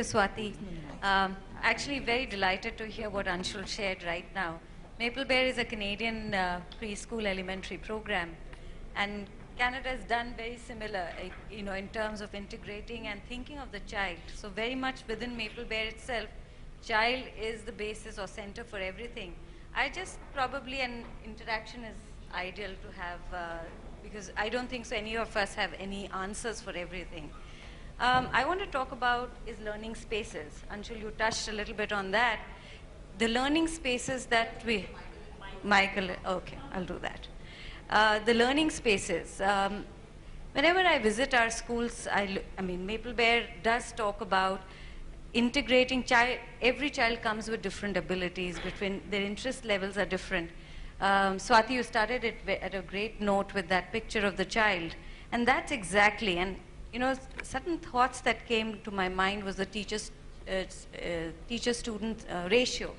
Swati. Actually, very delighted to hear what Anshul shared right now. Maple Bear is a Canadian preschool elementary program, and Canada has done very similar, in terms of integrating and thinking of the child. So very much within Maple Bear itself, child is the basis or center for everything. I just probably an interaction is ideal to have because I don't think so any of us have any answers for everything. I want to talk about is learning spaces. Anshul, you touched a little bit on that. The learning spaces that Michael, okay, I'll do that. The learning spaces. Whenever I visit our schools, I mean, Maple Bear does talk about integrating child. Every child comes with different abilities, between their interest levels are different. Swati, you started it at a great note with that picture of the child. And that's exactly, and certain thoughts that came to my mind was the teacher-student ratio.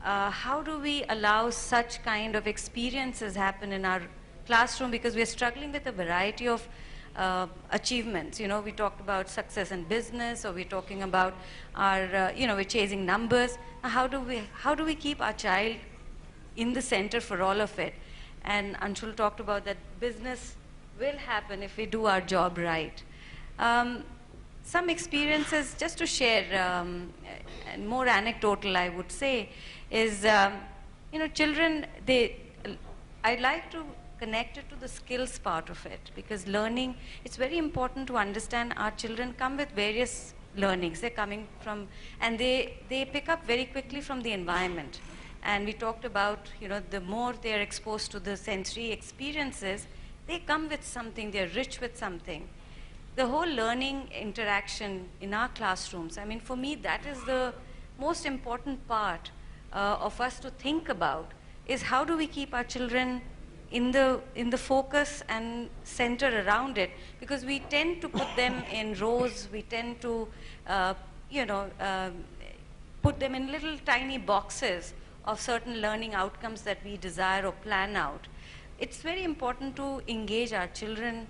How do we allow such kind of experiences happen in our classroom, because we're struggling with a variety of achievements. We talked about success in business, or we're talking about our, we're chasing numbers. How do we keep our child in the center for all of it? And Anshul talked about that business will happen if we do our job right. Some experiences, just to share, and more anecdotal I would say, is, children, I'd like to connect it to the skills part of it, because learning, it's very important to understand our children come with various learnings. They're coming from, and they pick up very quickly from the environment. And we talked about, the more they're exposed to the sensory experiences, they come with something, they're rich with something. The whole learning interaction in our classrooms, I mean, for me, that is the most important part of us to think about, is how do we keep our children in the focus and center around it, because we tend to put them in rows, we tend to, put them in little tiny boxes of certain learning outcomes that we desire or plan out. It's very important to engage our children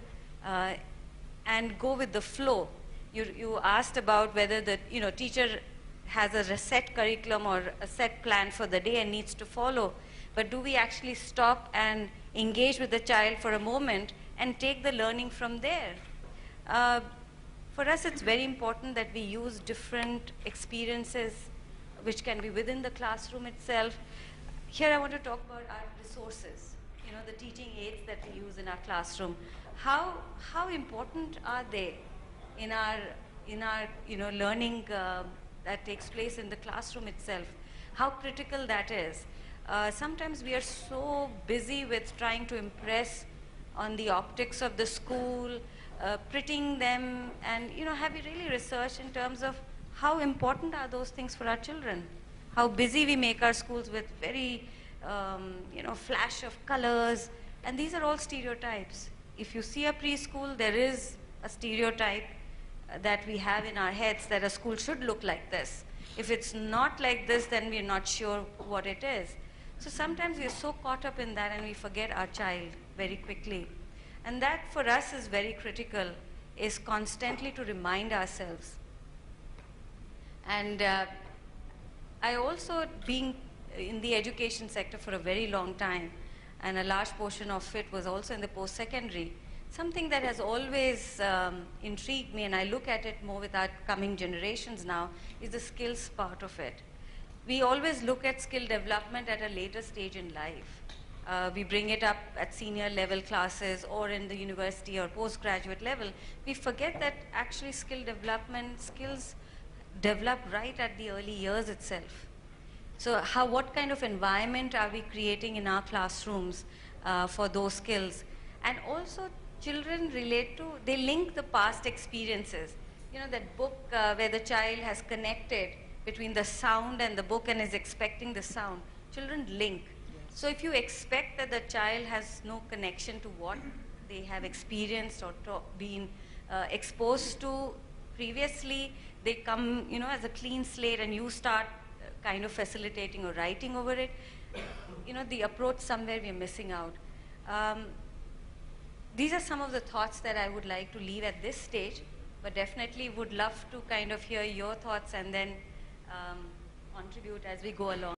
and go with the flow. You asked about whether the teacher has a set curriculum or a set plan for the day and needs to follow, but do we actually stop and engage with the child for a moment and take the learning from there? For us, it's very important that we use different experiences which can be within the classroom itself. Here I want to talk about our resources. The teaching aids that we use in our classroom. How important are they in our learning that takes place in the classroom itself? How critical that is. Sometimes we are so busy with trying to impress on the optics of the school, prettying them, and have you really researched in terms of how important are those things for our children? How busy we make our schools with very flash of colors, and these are all stereotypes. If you see a preschool, there is a stereotype that we have in our heads that a school should look like this. If it's not like this, then we're not sure what it is. So sometimes we're so caught up in that and we forget our child very quickly. And that for us is very critical, is constantly to remind ourselves. And I also, being in the education sector for a very long time, and a large portion of it was also in the post-secondary, something that has always intrigued me, and I look at it more with our coming generations now, is the skills part of it. We always look at skill development at a later stage in life. We bring it up at senior level classes or in the university or postgraduate level. We forget that actually skills develop right at the early years itself. So what kind of environment are we creating in our classrooms for those skills? And also children they link the past experiences. That book where the child has connected between the sound and the book and is expecting the sound. Children link. Yes. So if you expect that the child has no connection to what they have experienced or been exposed to previously, they come, as a clean slate, and you start kind of facilitating or writing over it. The approach somewhere we're missing out. These are some of the thoughts that I would like to leave at this stage. but definitely would love to kind of hear your thoughts and then contribute as we go along.